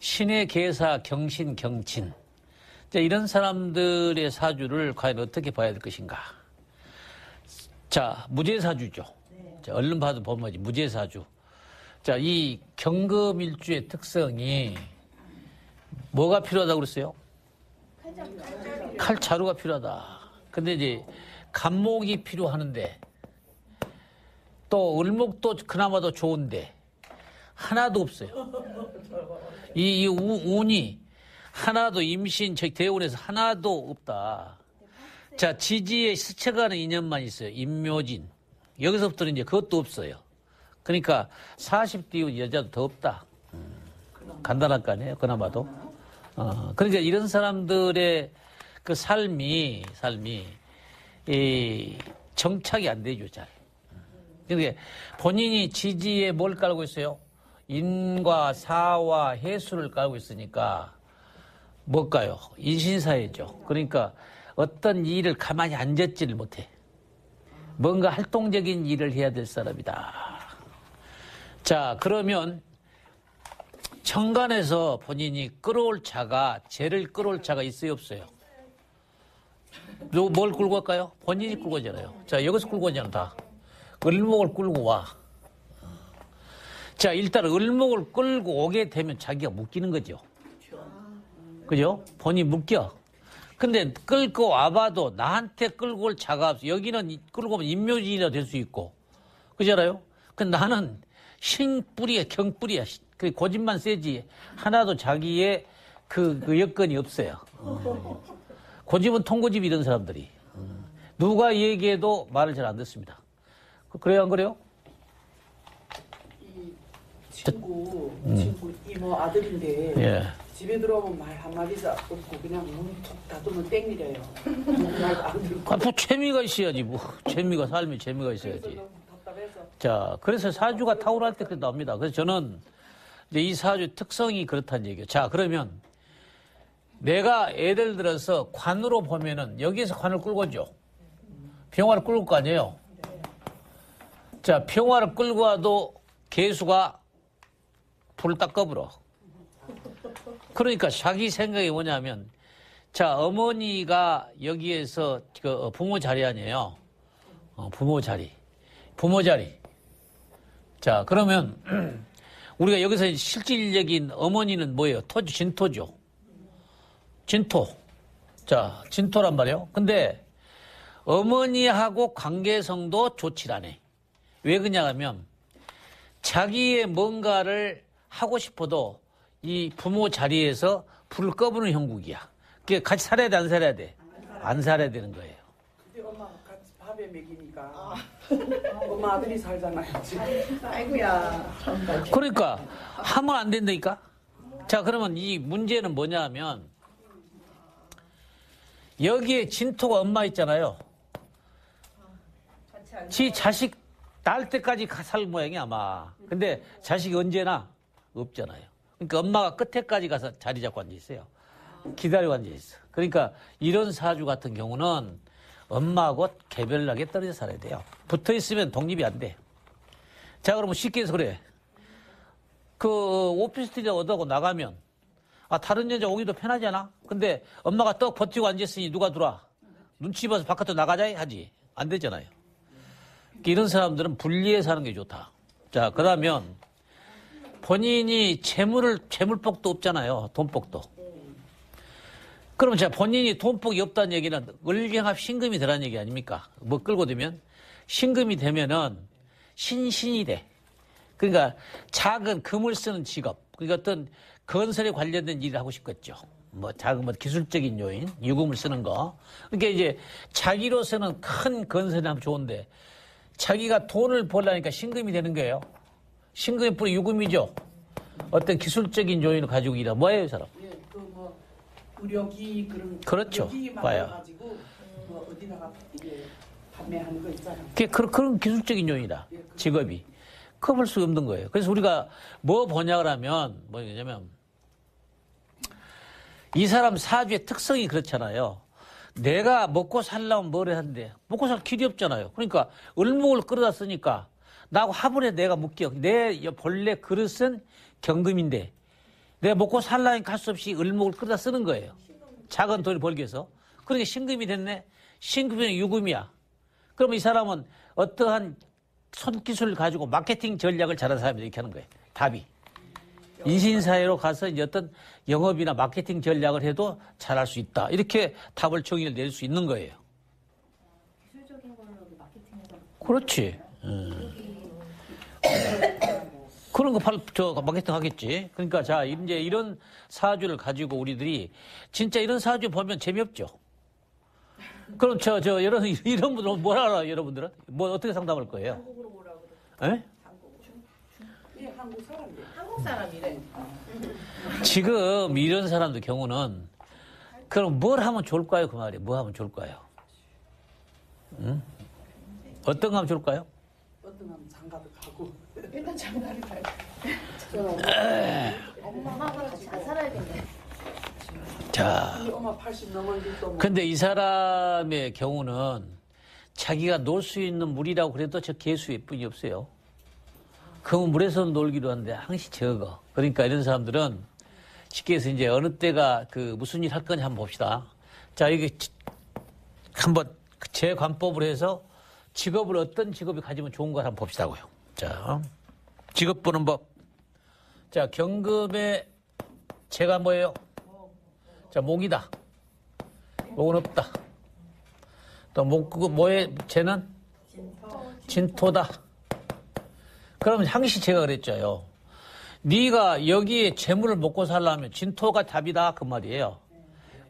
신의 계사, 경신, 경친. 자, 이런 사람들의 사주를 과연 어떻게 봐야 될 것인가. 자, 무죄사주죠. 자, 얼른 봐도 보면 무죄사주. 자, 이 경금일주의 특성이 뭐가 필요하다고 그랬어요? 칼자루가 필요하다. 근데 이제 간목이 필요하는데 또 을목도 그나마도 좋은데 하나도 없어요. 이 운이 하나도 임신 대운에서 하나도 없다. 자, 지지에 스쳐가는 인연만 있어요. 임묘진. 여기서부터는 이제 그것도 없어요. 그러니까 40대 여자도 더 없다. 간단할 거 아니에요. 그나마도. 그러니까 이런 사람들의 그 삶이 이 정착이 안 되죠, 잘. 그러니까 본인이 지지에 뭘 깔고 있어요? 인과 사와 해수를 깔고 있으니까 뭘까요? 인신사회죠. 그러니까 어떤 일을 가만히 앉았지를 못해. 뭔가 활동적인 일을 해야 될 사람이다. 자, 그러면 천간에서 본인이 끌어올 자가, 죄를 끌어올 자가 있어요, 없어요? 뭘 끌고 갈까요? 본인이 끌고 오잖아요. 자, 여기서 끌고 오잖아, 다. 을목을 끌고 와. 자, 일단 을목을 끌고 오게 되면 자기가 묶이는 거죠. 그죠? 본인이 묶여. 근데 끌고 와봐도 나한테 끌고 올 자가 없어. 여기는 끌고 오면 임묘진이라 될 수 있고. 그잖아요? 근데 나는 신뿌리야, 경뿌리야. 그 고집만 세지. 하나도 자기의 그 여건이 없어요. 고집은 통고집 이런 사람들이. 누가 얘기해도 말을 잘 안 듣습니다. 그래요, 안 그래요? 친구 이모 아들인데 예. 집에 들어오면 말 한마디도 없고 그냥 문 툭 닫으면 땡이래요. 말도 안 듣고. 뭐 재미가 있어야지, 뭐. 삶에 재미가 있어야지. 너무 답답해서. 자, 그래서 사주가 탁월할 때 그렇게 나옵니다. 그래서 저는 이제 이 사주 특성이 그렇다는 얘기예요. 자, 그러면 내가 예를 들어서 관으로 보면은 여기에서 관을 끌고 오죠. 병화를 끌고 올 거 아니에요. 자, 병화를 끌고 와도 개수가 불을 딱 꺼불어. 그러니까 자기 생각이 뭐냐면, 자, 어머니가 여기에서 그 부모 자리 아니에요. 부모 자리. 자, 그러면 우리가 여기서 실질적인 어머니는 뭐예요? 진토죠. 진토. 자, 진토란 말이에요. 근데 어머니하고 관계성도 좋질 않아. 왜 그러냐 하면 자기의 뭔가를 하고 싶어도 이 부모 자리에서 불을 꺼부는 형국이야. 그게 같이 살아야 돼, 안 살아야 돼? 안 살아야 되는 거예요. 근데 엄마가 같이 밥에 먹이니까 엄마 아들이 살잖아요 지금. 아이고야. 그러니까 하면 안 된다니까. 자, 그러면 이 문제는 뭐냐 하면 여기에 진토가 엄마 있잖아요. 지 자식 낳을 때까지 살 모양이야 아마. 근데 자식이 언제나 없잖아요. 그러니까 엄마가 끝에까지 가서 자리 잡고 앉아 있어요. 기다리고 앉아 있어. 그러니까 이런 사주 같은 경우는 엄마하고 개별나게 떨어져 살아야 돼요. 붙어 있으면 독립이 안 돼. 자, 그러면 쉽게 해서 그래. 그 오피스텔에 얻어고 나가면 다른 여자 오기도 편하잖아. 근데 엄마가 떡 버티고 앉았으니 누가 들어와? 눈치 봐서 바깥으로 나가자 하지. 안 되잖아요. 이런 사람들은 분리해 사는 게 좋다. 자, 그러면 본인이 재물복도 없잖아요. 돈복도. 그러면 자, 본인이 돈복이 없다는 얘기는 을경합 신금이 되라는 얘기 아닙니까? 뭐 끌고 되면? 신금이 되면은 신이 돼. 그러니까 작은 금을 쓰는 직업. 그러니까 어떤 건설에 관련된 일을 하고 싶겠죠. 뭐 작은 기술적인 요인, 유금을 쓰는 거. 그러니까 이제 자기로서는 큰 건설이 하면 좋은데 자기가 돈을 벌려니까 신금이 되는 거예요. 신금이 뿌리 유금이죠. 어떤 기술적인 요인을 가지고 일하. 뭐예요, 이 사람? 예, 의료기 그렇죠. 의료기만 봐요. 가지고 어디다가 이게 판매하는 거 있잖아요. 그런 기술적인 요인이다. 직업이. 그거 볼 수 없는 거예요. 그래서 우리가 뭐 보냐 그러면 뭐냐면 이 사람 사주의 특성이 그렇잖아요. 내가 먹고 살려면 뭘 해야 하는데 먹고 살 길이 없잖아요. 그러니까 을목을 끌어다 쓰니까 나하고 화분에 내가 묶여. 내 본래 그릇은 경금인데 내가 먹고 살라니까 할 수 없이 을목을 끌어다 쓰는 거예요. 작은 돈을 벌기 위해서. 그러니까 신금이 됐네. 신금이 유금이야. 그러면 이 사람은 어떠한 손기술을 가지고 마케팅 전략을 잘하는 사람이 이렇게 하는 거예요. 답이. 인신사회로 가서 이제 어떤 영업이나 마케팅 전략을 해도 잘할 수 있다. 이렇게 답을 정의를 낼 수 있는 거예요. 기술적인 걸로 마케팅해서 그렇지. 그런 거 마케팅 하겠지. 그러니까 자, 이제 이런 사주를 가지고 우리들이 진짜 이런 사주 보면 재미없죠. 그럼 이런 분들은 뭘 알아, 여러분들은? 뭐 어떻게 상담할 거예요? 한국으로 오라고 그래. 에? 예, 한국 사람들. 한국 사람이래. 지금 이런 사람들 경우는 그럼 뭘 하면 좋을까요? 그 말이에요. 뭐 하면 좋을까요? 응? 어떤 거 하면 좋을까요? 어떤 하면 장가도 가고. 일단 장가를 가야 돼. 저는 엄마가 잘 살아야겠네. 자, 우리 엄마 80 넘었는데도 뭐 근데 이 사람의 경우는 자기가 놀 수 있는 물이라고 그래도 저 개수일 뿐이 없어요. 그 물에서 놀기로 하는데 항시 적어. 그러니까 이런 사람들은 쉽게 해서 이제 어느 때가 그 무슨 일 할 건지 한번 봅시다. 자, 이게 한번 제 관법으로 해서 직업을 어떤 직업이 가지면 좋은 걸 한번 봅시다고요. 자, 직업 보는 법. 자, 경금의 제가 뭐예요? 자, 목이다. 목은 없다. 또 뭐의 제는? 진토다. 그러면 항시 제가 그랬죠요. 네가 여기에 재물을 먹고 살려면 진토가 답이다 그 말이에요.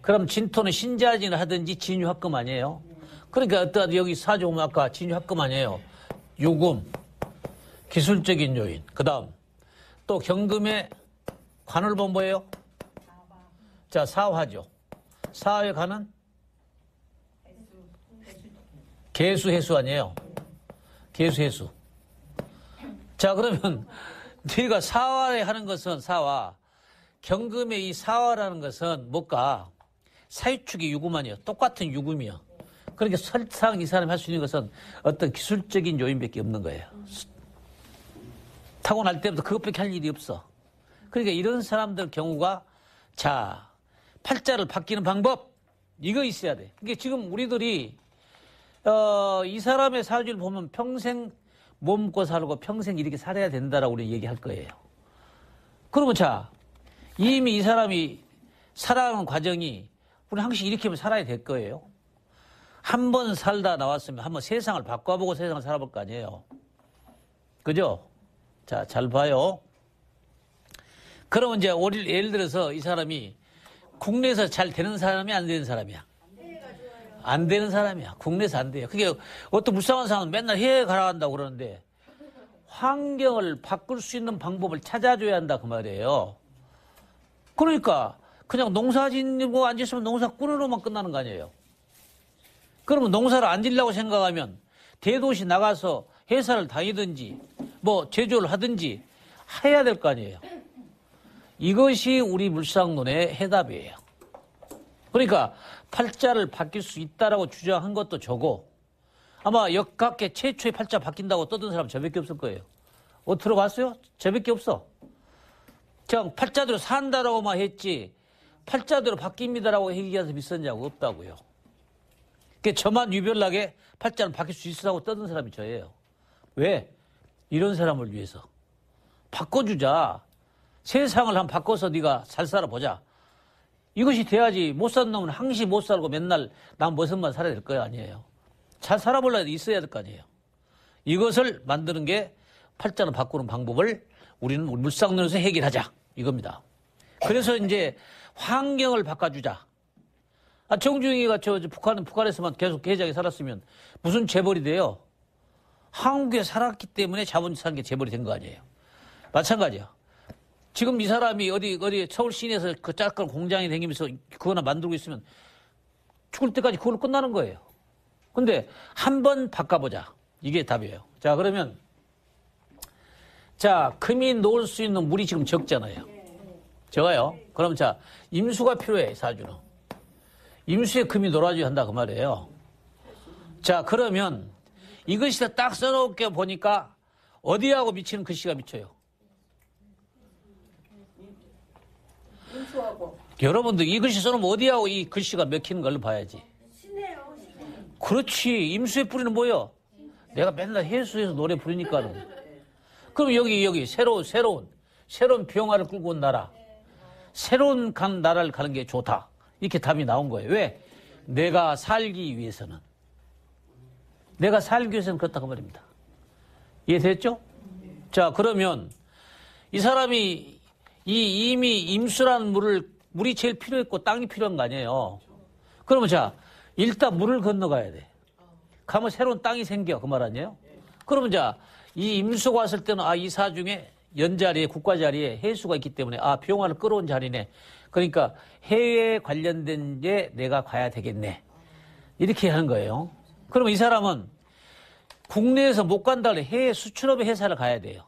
그럼 진토는 신자진을 하든지 진유합금 아니에요. 그러니까 어떠한 여기 사주보면 아까 진유합금 아니에요. 유금, 기술적인 요인. 그 다음 또 경금의 관을 보면 뭐예요? 자, 사화죠. 사화에 관은 개수, 해수 아니에요. 개수, 해수. 자, 그러면 네가 사화에 하는 것은 사화, 경금의 이 사화라는 것은 뭘까? 사유축의 유금 아니에요. 똑같은 유금이요. 그러니까 설상 이 사람이 할 수 있는 것은 어떤 기술적인 요인밖에 없는 거예요. 타고날 때부터 그것밖에 할 일이 없어. 그러니까 이런 사람들 경우가 자, 팔자를 바뀌는 방법 이거 있어야 돼. 이게 지금 우리들이 이 사람의 사주를 보면 평생 몸고 살고 평생 이렇게 살아야 된다라고 우리 얘기할 거예요. 그러면 자, 이미 이 사람이 살아가는 과정이 우리 항상 이렇게 하면 살아야 될 거예요. 한 번 살다 나왔으면 한번 세상을 바꿔보고 세상을 살아볼 거 아니에요. 그죠? 자, 잘 봐요. 그러면 이제 예를 들어서 이 사람이 국내에서 잘 되는 사람이 안 되는 사람이야. 안 되는 사람이야. 국내에서 안 돼요. 그게 어떤 불쌍한 사람은 맨날 해외 가라 한다고 그러는데 환경을 바꿀 수 있는 방법을 찾아줘야 한다 그 말이에요. 그러니까 그냥 농사 짓고 앉았으면 농사 꾸르로만 끝나는 거 아니에요. 그러면 농사를 안 지려고 생각하면 대도시 나가서 회사를 다니든지 뭐 제조를 하든지 해야 될 거 아니에요. 이것이 우리 물상론의 해답이에요. 그러니까 팔자를 바뀔 수 있다라고 주장한 것도 저고 아마 역각계 최초의 팔자 바뀐다고 떠든 사람 저밖에 없을 거예요. 들어봤어요? 저밖에 없어. 그냥 팔자대로 산다라고만 했지 팔자대로 바뀝니다라고 얘기해서 비싼 적 없다고요. 그러니까 저만 유별나게 팔자는 바뀔 수 있다고 떠든 사람이 저예요. 왜? 이런 사람을 위해서. 바꿔주자. 세상을 한번 바꿔서 네가 잘 살아보자. 이것이 돼야지 못 사는 놈은 항상 못 살고 맨날 난 무슨만 살아야 될 거 아니에요. 잘 살아보려면 있어야 될 거 아니에요. 이것을 만드는 게 팔자를 바꾸는 방법을 우리는 물상론에서 해결하자. 이겁니다. 그래서 이제 환경을 바꿔주자. 정중이가 북한에서만 계속 계좌에 살았으면 무슨 재벌이 돼요? 한국에 살았기 때문에 자본주의 사는 게 재벌이 된 거 아니에요. 마찬가지야. 지금 이 사람이 어디 서울 시내에서 그 작은 공장이 생기면서 그거나 만들고 있으면 죽을 때까지 그걸로 끝나는 거예요. 근데 한번 바꿔보자. 이게 답이에요. 자, 그러면 자, 금이 놓을 수 있는 물이 지금 적잖아요. 적어요. 그럼 자, 임수가 필요해, 사주는. 임수에 금이 놀아줘야 한다 그 말이에요. 자, 그러면 이것이 딱 써놓을게 보니까 어디하고 미치는 글씨가 미쳐요? 수하고. 여러분들 이 글씨 써놓으면 어디하고 이 글씨가 맥히는 걸로 봐야지. 그렇지. 임수의 뿌리는 뭐예요? 내가 맨날 해수에서 노래 부르니까는. 그럼 여기 새로운 병화를 끌고 온 나라. 새로운 나라를 가는 게 좋다. 이렇게 답이 나온 거예요. 왜? 내가 살기 위해서는. 내가 살기 위해서는 그렇다고 말입니다. 이해됐죠? 자, 그러면 이 사람이 이미 임수라는 물이 제일 필요했고 땅이 필요한 거 아니에요. 그러면 자, 일단 물을 건너가야 돼. 가면 새로운 땅이 생겨. 그 말 아니에요? 그러면 자, 이 임수가 왔을 때는 이 사중에 연자리에 국가 자리에 해수가 있기 때문에 병화를 끌어온 자리네. 그러니까 해외에 관련된 게 내가 가야 되겠네. 이렇게 하는 거예요. 그러면 이 사람은 국내에서 못 간다 그래. 해외 수출업의 회사를 가야 돼요.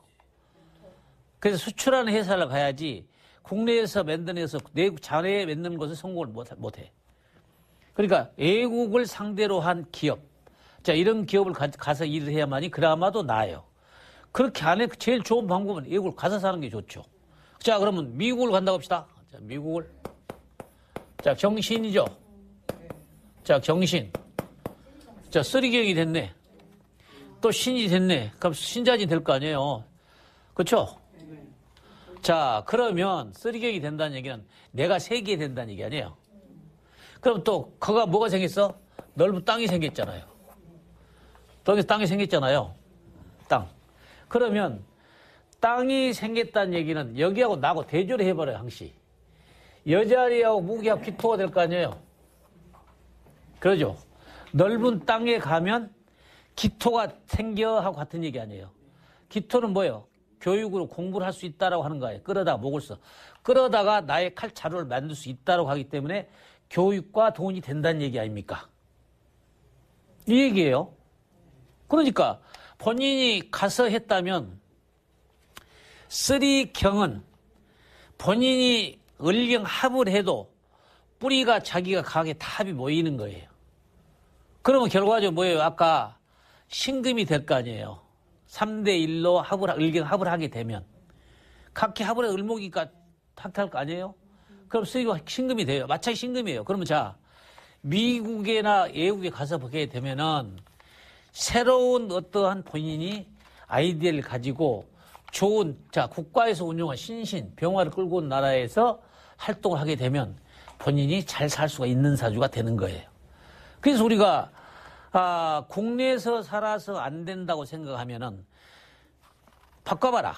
그래서 수출하는 회사를 가야지 국내에서 만들어서 내국 자회에 맺는 것을 성공을 못해. 그러니까 외국을 상대로 한 기업. 자, 이런 기업을 가서 일을 해야만이 그나마도 나아요. 그렇게 안 해. 제일 좋은 방법은 외국을 가서 사는 게 좋죠. 자, 그러면 미국을 간다고 합시다. 자, 미국을. 자, 경신이죠. 자, 경신. 자, 쓰리경이 됐네. 또 신이 됐네. 그럼 신자진 될 거 아니에요. 그렇죠? 자, 그러면 쓰리경이 된다는 얘기는 내가 세계 된다는 얘기 아니에요. 그럼 또 그가 뭐가 생겼어? 넓은 땅이 생겼잖아요. 땅이 생겼잖아요. 땅. 그러면 땅이 생겼다는 얘기는 여기하고 나하고 대조를 해버려요. 항시. 여자리하고 무기하고 기토가 될 거 아니에요. 그러죠. 넓은 땅에 가면 기토가 생겨 하고 같은 얘기 아니에요. 기토는 뭐예요? 교육으로 공부를 할 수 있다라고 하는 거예요. 끌어다가 목을 써. 끌어다가 나의 칼자루를 만들 수 있다라고 하기 때문에 교육과 돈이 된다는 얘기 아닙니까? 이 얘기예요. 그러니까 본인이 가서 했다면 쓰리경은 본인이 을경합을 해도 뿌리가 자기가 강하게 답이 모이는 거예요. 그러면 결과적으로 뭐예요? 아까 신금이 될 거 아니에요. 3대1로 을경합을 하게 되면 각기 합을 해 을목이니까 탁할 거 아니에요? 그럼 쓰리가 신금이 돼요. 마찬가지 신금이에요. 그러면 자, 미국이나 외국에 가서 보게 되면은 새로운 어떠한 본인이 아이디어를 가지고 좋은, 자, 국가에서 운영한 신신, 병화를 끌고 온 나라에서 활동을 하게 되면 본인이 잘 살 수가 있는 사주가 되는 거예요. 그래서 우리가, 국내에서 살아서 안 된다고 생각하면은 바꿔봐라.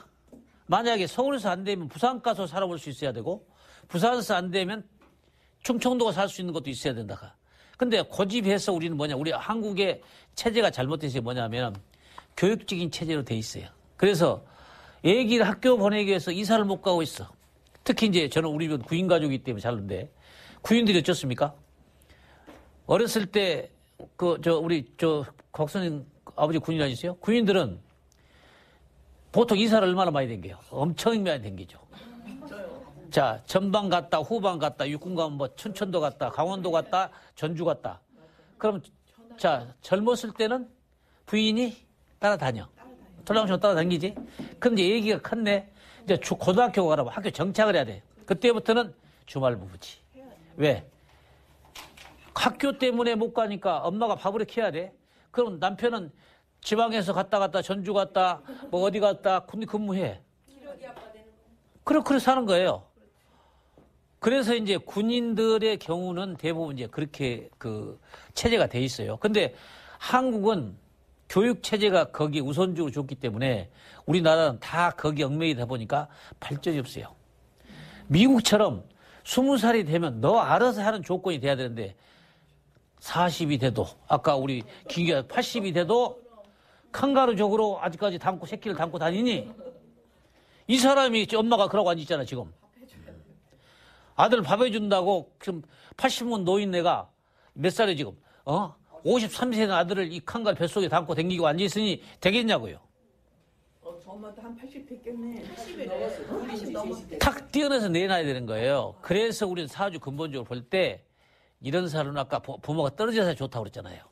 만약에 서울에서 안 되면 부산 가서 살아볼 수 있어야 되고, 부산에서 안 되면 충청도가 살 수 있는 것도 있어야 된다. 근데 고집해서 우리는 뭐냐, 우리 한국의 체제가 잘못돼서 뭐냐면 교육적인 체제로 돼 있어요. 그래서 애기를 학교 보내기 위해서 이사를 못 가고 있어. 특히 이제 저는 우리 구인 가족이기 때문에 잘는데 구인들이 어쩌습니까? 어렸을 때 우리 곽선생 아버지 군인 아니세요? 구인들은 보통 이사를 얼마나 많이 댕겨요? 엄청 많이 댕기죠. 자, 전방 갔다, 후방 갔다, 육군 가면 뭐 춘천도 갔다, 강원도 갔다, 전주 갔다. 그럼 자, 젊었을 때는 부인이 따라다녀. 털랑쇼 따라다니지. 근데 얘기가 컸네. 이제 고등학교 가라면 학교 정착을 해야 돼. 그때부터는 주말 부부지. 왜? 학교 때문에 못 가니까 엄마가 밥을 이렇게 해야 돼. 그럼 남편은 지방에서 갔다 전주 갔다 뭐 어디 갔다 군대 근무해. 그렇게 사는 거예요. 그래서 이제 군인들의 경우는 대부분 이제 그렇게 체제가 돼 있어요. 근데 한국은 교육 체제가 거기에 우선적으로 좋기 때문에 우리나라는 다 거기 얽매이다 보니까 발전이 없어요. 미국처럼 20살이 되면 너 알아서 하는 조건이 돼야 되는데 40이 돼도 아까 우리 기계가 80이 돼도 칸가루적으로 아직까지 새끼를 담고 다니니 이 사람이 엄마가 그러고 앉아있잖아 지금. 아들 밥 해준다고 지금 80문 노인네가 몇 살에 지금 53세 아들을 이 칸가루 뱃속에 담고 댕기고 앉아있으니 되겠냐고요. 저 엄마도 한 80 됐겠네. 80 넘었어. 탁 띄어내서 내놔야 되는 거예요. 그래서 우리는 사주 근본적으로 볼 때 이런 사람은 아까 부모가 떨어져서 좋다고 그랬잖아요.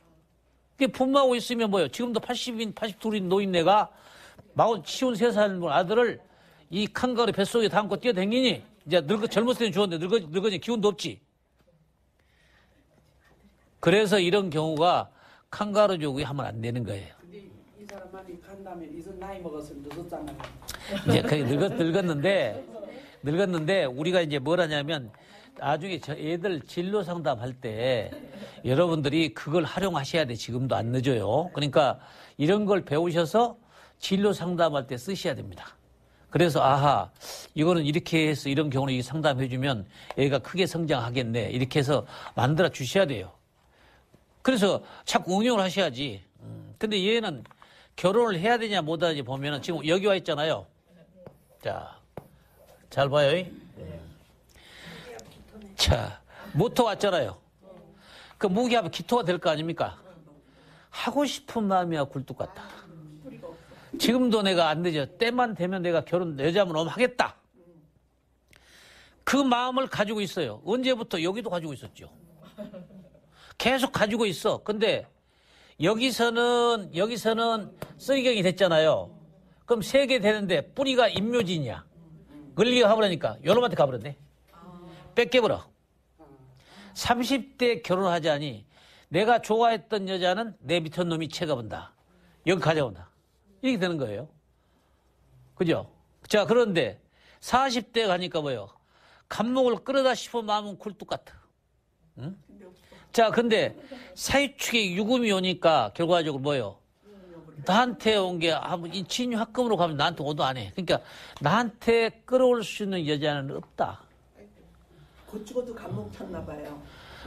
부모하고 있으면 뭐예요? 지금도 82인 노인네가 53살 아들을 이 칸가루 뱃속에 담고 뛰어댕기니 이제 젊었을 때는 좋은데 늙어지 기운도 없지. 그래서 이런 경우가 칸가루족이 하면 안 되는 거예요. 근데 이 사람만이 간다면 이제 나이 먹어서 늦었잖아요. 이제 거의 늙었는데 우리가 이제 뭘 하냐면 나중에 저 애들 진로 상담할 때 여러분들이 그걸 활용하셔야 돼. 지금도 안 늦어요. 그러니까 이런 걸 배우셔서 진로 상담할 때 쓰셔야 됩니다. 그래서 아하 이거는 이렇게 해서 이런 경우는 이 상담해주면 애가 크게 성장하겠네. 이렇게 해서 만들어 주셔야 돼요. 그래서 자꾸 응용을 하셔야지. 근데 얘는 결혼을 해야 되냐 못 하냐 보면은 지금 여기 와 있잖아요. 자, 잘 봐요. 자, 모토 왔잖아요. 그 무기하면 기토가 될 거 아닙니까? 하고 싶은 마음이야 굴뚝 같다. 지금도 내가 안 되죠. 때만 되면 내가 결혼 여자면 하겠다. 그 마음을 가지고 있어요. 언제부터 여기도 가지고 있었죠. 계속 가지고 있어. 근데 여기서는 쓰리경이 됐잖아요. 그럼 3개 되는데 뿌리가 임묘진이야. 걸리가 가버리니까 요놈한테 가버렸네. 뺏겨버려. 30대 결혼하자니 내가 좋아했던 여자는 내 밑에 놈이 채가본다. 여기 가져온다. 이렇게 되는 거예요. 그죠? 자, 그런데 40대 가니까 뭐예요? 감목을 끌어다 싶은 마음은 굴뚝 같아. 응? 자, 근데 사유축에 유금이 오니까 결과적으로 뭐예요? 나한테 온 게 이 진유합금으로 가면 나한테 오도 안 해. 그러니까 나한테 끌어올 수 있는 여자는 없다. 고추고도 감목 쳤나 봐요.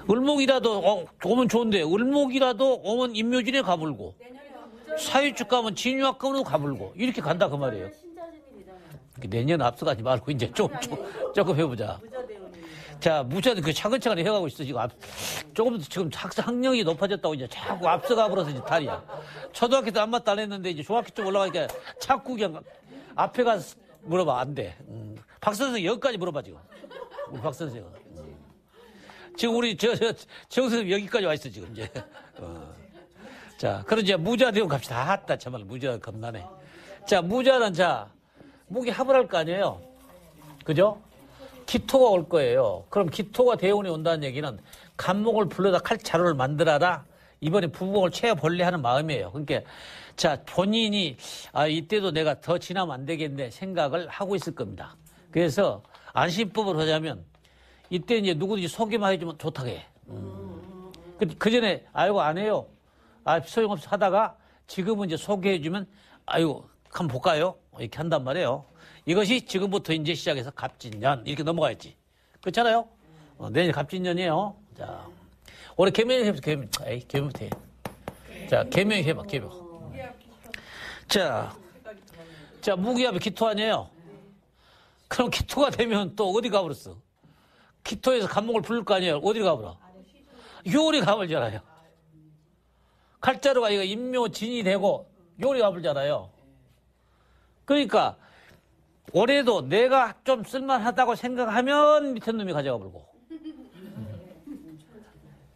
을목이라도 오면 좋은데 을목이라도 오면 임묘진에 가불고 사유축 가면 진유합금으로 가불고 이렇게 간다 그 말이에요. 내년 앞서가지 말고 이제 조금 해보자. 자, 무자도 그 차근차근 해가고 있어 지금. 조금 지금 학력이 높아졌다고 이제 자꾸 앞서가 버려서 이제 탈이야. 초등학교 때 안 맞다 안 했는데 이제 중학교 쪽 올라가니까 자꾸 그냥 앞에 가서 물어봐 안 돼. 박 선생 여기까지 물어봐 지금. 우리 박 선생은. 지금 우리 정 선생님 여기까지 와 있어 지금 이제. 자, 그럼 이제 무자 대원 갑시다. 아따 참말 무자 겁나네. 자, 무자는 자 무기 합을 할 거 아니에요. 그죠? 기토가 올 거예요. 그럼 기토가 대운이 온다는 얘기는 간목을 불러다 칼자루를 만들어라. 이번에 부복을 채워볼래 하는 마음이에요. 그러니까 자 본인이 이때도 내가 더 지나면 안 되겠네 생각을 하고 있을 겁니다. 그래서 안심법을 하자면 이때 이제 누구든지 소개만 해주면 좋다고 해. 그 전에 아이고 안 해요. 소용없어 하다가 지금은 이제 소개해주면 아이고 한번 볼까요? 이렇게 한단 말이에요. 이것이 지금부터 이제 시작해서 갑진년 이렇게 넘어가야지. 그렇잖아요? 내년 갑진년이에요. 자, 올해 개명 해보자. 개명부터 해. 자, 개명 해봐. 개명. 자, 무기압이 기토 아니에요? 그럼 기토가 되면 또 어디 가버렸어? 기토에서 간목을 부를 거 아니에요? 어디로 가버려? 요리 가버리잖아요. 칼자루가 이거 임묘진이 되고 요리 가버리잖아요. 그러니까 올해도 내가 좀 쓸만하다고 생각하면 밑에 놈이 가져가 버리고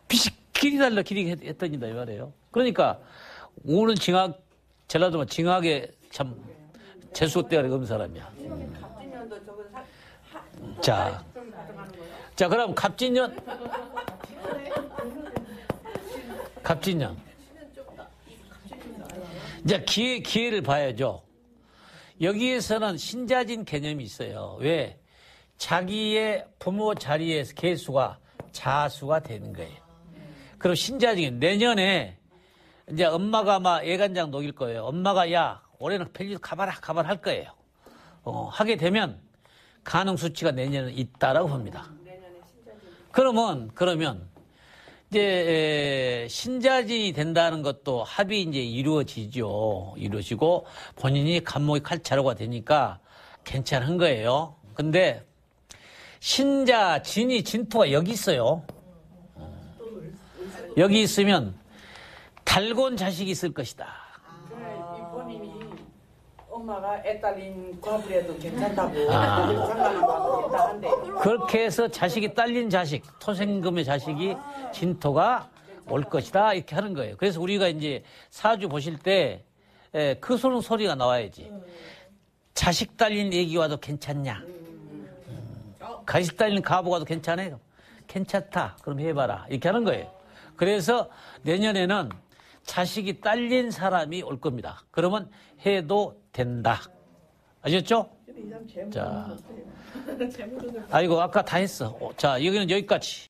빛이 길이 달라 길이 했더니다 이 말이에요. 그러니까 오는 징악 전라도면 징악에 참 재수대가리 없는 사람이야. 자, 그럼 갑진년 이제 기회를 봐야죠. 여기에서는 신자진 개념이 있어요. 왜? 자기의 부모 자리에서 개수가 자수가 되는 거예요. 그럼 신자진 내년에 이제 엄마가 아마 예간장 녹일 거예요. 엄마가 야 올해는 펠리스 가봐라 할 거예요. 하게 되면 가능 수치가 내년에 있다라고 봅니다. 그러면 이제 신자진이 된다는 것도 합이 이제 이루어지고 본인이 간목이 칼자루가 되니까 괜찮은 거예요. 근데 신자 진이 진토가 여기 있어요. 여기 있으면 달곤 자식이 있을 것이다. 이 본인이 엄마가 애 딸린 과부에도 괜찮다고 상관하고 있다 한데 그렇게 해서 자식이 딸린 자식, 토생금의 자식이 진토가 올 것이다 이렇게 하는 거예요. 그래서 우리가 이제 사주 보실 때 그 소리가 나와야지. 자식 딸린 얘기 와도 괜찮냐? 간식 딸린 가보가도 괜찮아요? 괜찮다. 그럼 해봐라. 이렇게 하는 거예요. 그래서 내년에는 자식이 딸린 사람이 올 겁니다. 그러면 해도 된다. 아셨죠? 근데 이 사람 재물은 자. 못해요. 재물은 아이고, 아까 다 했어. 자, 여기는 여기까지.